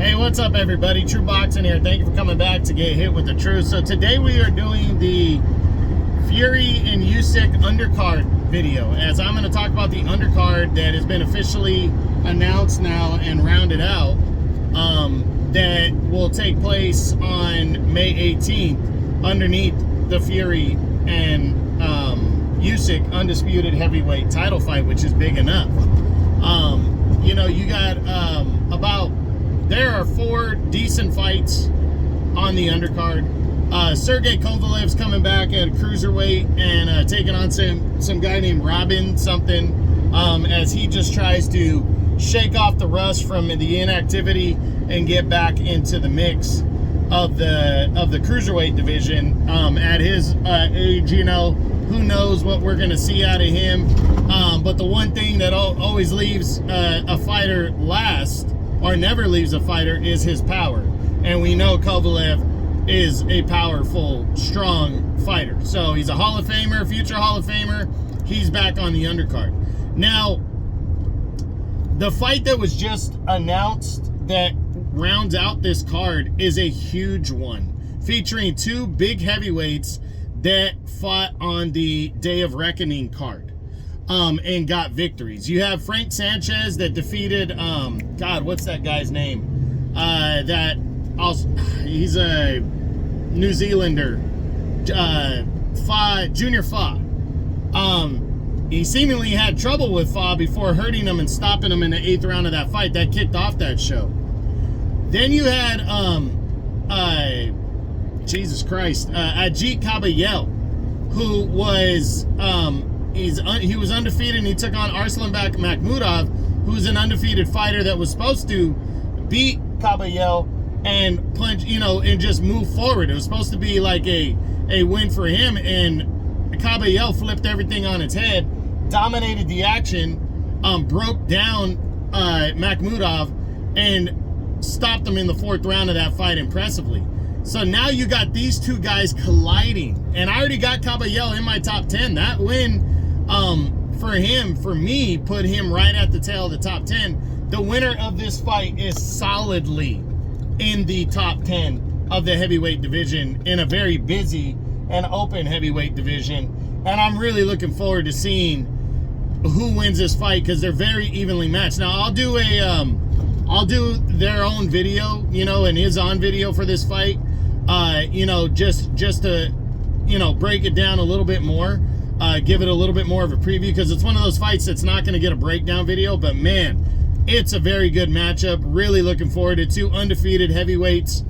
Hey, what's up everybody? True Boxing here. Thank you for coming back to get hit with the truth. So today we are doing the Fury and Usyk undercard video, as I'm going to talk about the undercard that has been officially announced now and rounded out, that will take place on May 18th underneath the Fury and Usyk undisputed heavyweight title fight, which is big enough. You know, you got there are 4 decent fights on the undercard. Sergey Kovalev's coming back at cruiserweight and taking on some guy named Robin something, as he just tries to shake off the rust from the inactivity and get back into the mix of the cruiserweight division. At his age, you know, who knows what we're going to see out of him. But the one thing that always leaves a fighter last, or never leaves a fighter, is his power. And we know Kovalev is a powerful, strong fighter. So he's a Hall of Famer, future Hall of Famer. He's back on the undercard. Now, the fight that was just announced that rounds out this card is a huge one, featuring 2 big heavyweights that fought on the Day of Reckoning card. And got victories. You have Frank Sanchez that defeated, God, what's that guy's name? He's a New Zealander, Junior Fa. He seemingly had trouble with Fa before hurting him and stopping him in the 8th round of that fight. That kicked off that show. Then you had, Jesus Christ, Ajit Kabayel, who was, he was undefeated, and he took on Arslanbek Makhmudov, who's an undefeated fighter that was supposed to beat Kabayel and punch, you know, and just move forward. It was supposed to be like a win for him, and Kabayel flipped everything on its head, dominated the action, broke down Makhmudov, and stopped him in the 4th round of that fight impressively. So now you got these 2 guys colliding, and I already got Kabayel in my top 10. That win, for me, put him right at the tail of the top 10. The winner of this fight is solidly in the top 10 of the heavyweight division, in a very busy and open heavyweight division. And I'm really looking forward to seeing who wins this fight, because they're very evenly matched. Now, I'll do their own video, you know, and his on video for this fight, you know, just to, you know, break it down a little bit more, give it a little bit more of a preview, because it's one of those fights that's not going to get a breakdown video, but man, it's a very good matchup. Really looking forward to 2 undefeated heavyweights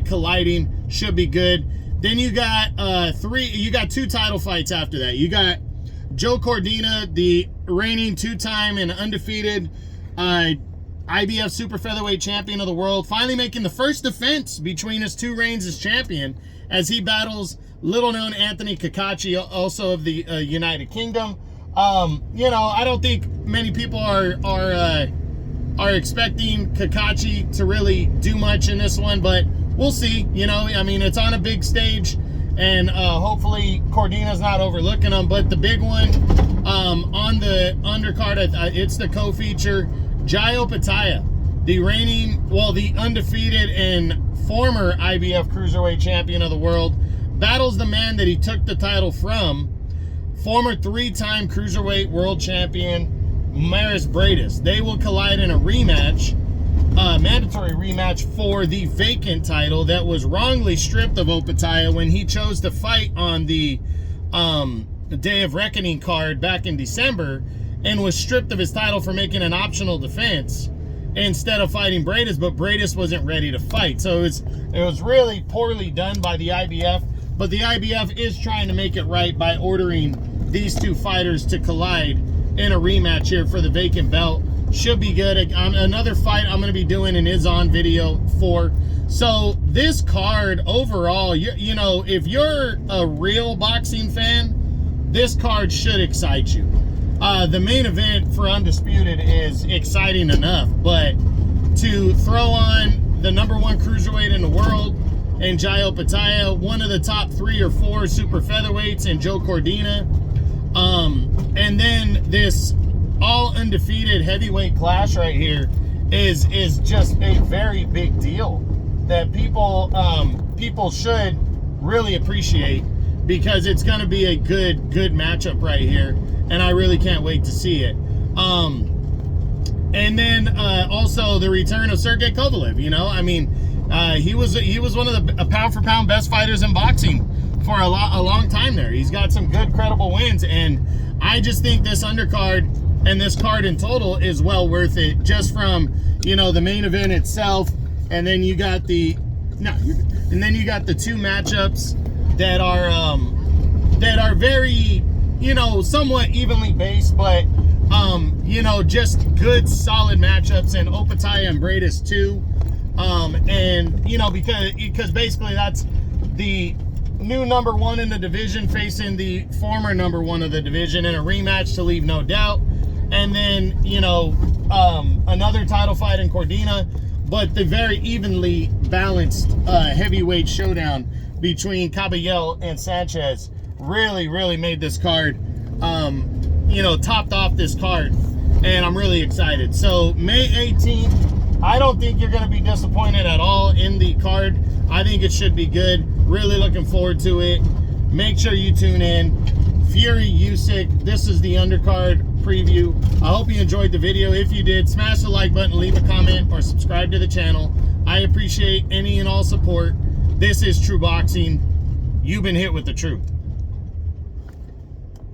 colliding. Should be good. Then you got 2 title fights after that. You got Joe Cordina, the reigning 2-time and undefeated IBF super featherweight champion of the world, finally making the first defense between his 2 reigns as champion, as he battles little-known Anthony Kakachi, also of the United Kingdom. You know, I don't think many people are expecting Kakachi to really do much in this one, but we'll see. You know, I mean, it's on a big stage, and hopefully Cordina's not overlooking him. But the big one on the undercard, it's the co-feature, Jai Opetaia, the undefeated and former IBF cruiserweight champion of the world, battles the man that he took the title from, former 3-time cruiserweight world champion Maris Bradis. They will collide in a rematch, mandatory rematch for the vacant title that was wrongly stripped of Opetaia when he chose to fight on the Day of Reckoning card back in December, and was stripped of his title for making an optional defense instead of fighting Bradis, but Bradis wasn't ready to fight. So it was really poorly done by the IBF, but the IBF is trying to make it right by ordering these 2 fighters to collide in a rematch here for the vacant belt. Should be good. Another fight I'm going to be doing an is on video for. So this card overall, you know, if you're a real boxing fan, this card should excite you. The main event for Undisputed is exciting enough, but to throw on the #1 cruiserweight in the world and Jai Opetaia, one of the top 3 or 4 super featherweights, and Joe Cordina, and then this all undefeated heavyweight clash right here is just a very big deal that people should really appreciate, because it's going to be a good matchup right here, and I really can't wait to see it. And then also the return of Sergey Kovalev. You know, I mean, he was one of the pound for pound best fighters in boxing for a long time there. He's got some good, credible wins, and I just think this undercard and this card in total is well worth it, just from, you know, the main event itself, and then you got the two matchups that are very, you know, somewhat evenly based, but you know, just good solid matchups, and Opetaia and Bradis too. And you know, because basically that's the new number one in the division facing the former number one of the division in a rematch to leave no doubt. And then, you know, another title fight in Cordina, but the very evenly balanced heavyweight showdown between Caballel and Sanchez really made this card, you know, topped off this card, and I'm really excited. So May 18th, I don't think you're going to be disappointed at all in the card. I think it should be good. Really looking forward to it. Make sure you tune in. Fury Usyk, this is the undercard preview. I hope you enjoyed the video. If you did, smash the like button, leave a comment, or subscribe to the channel. I appreciate any and all support. This is True Boxing. You've been hit with the truth.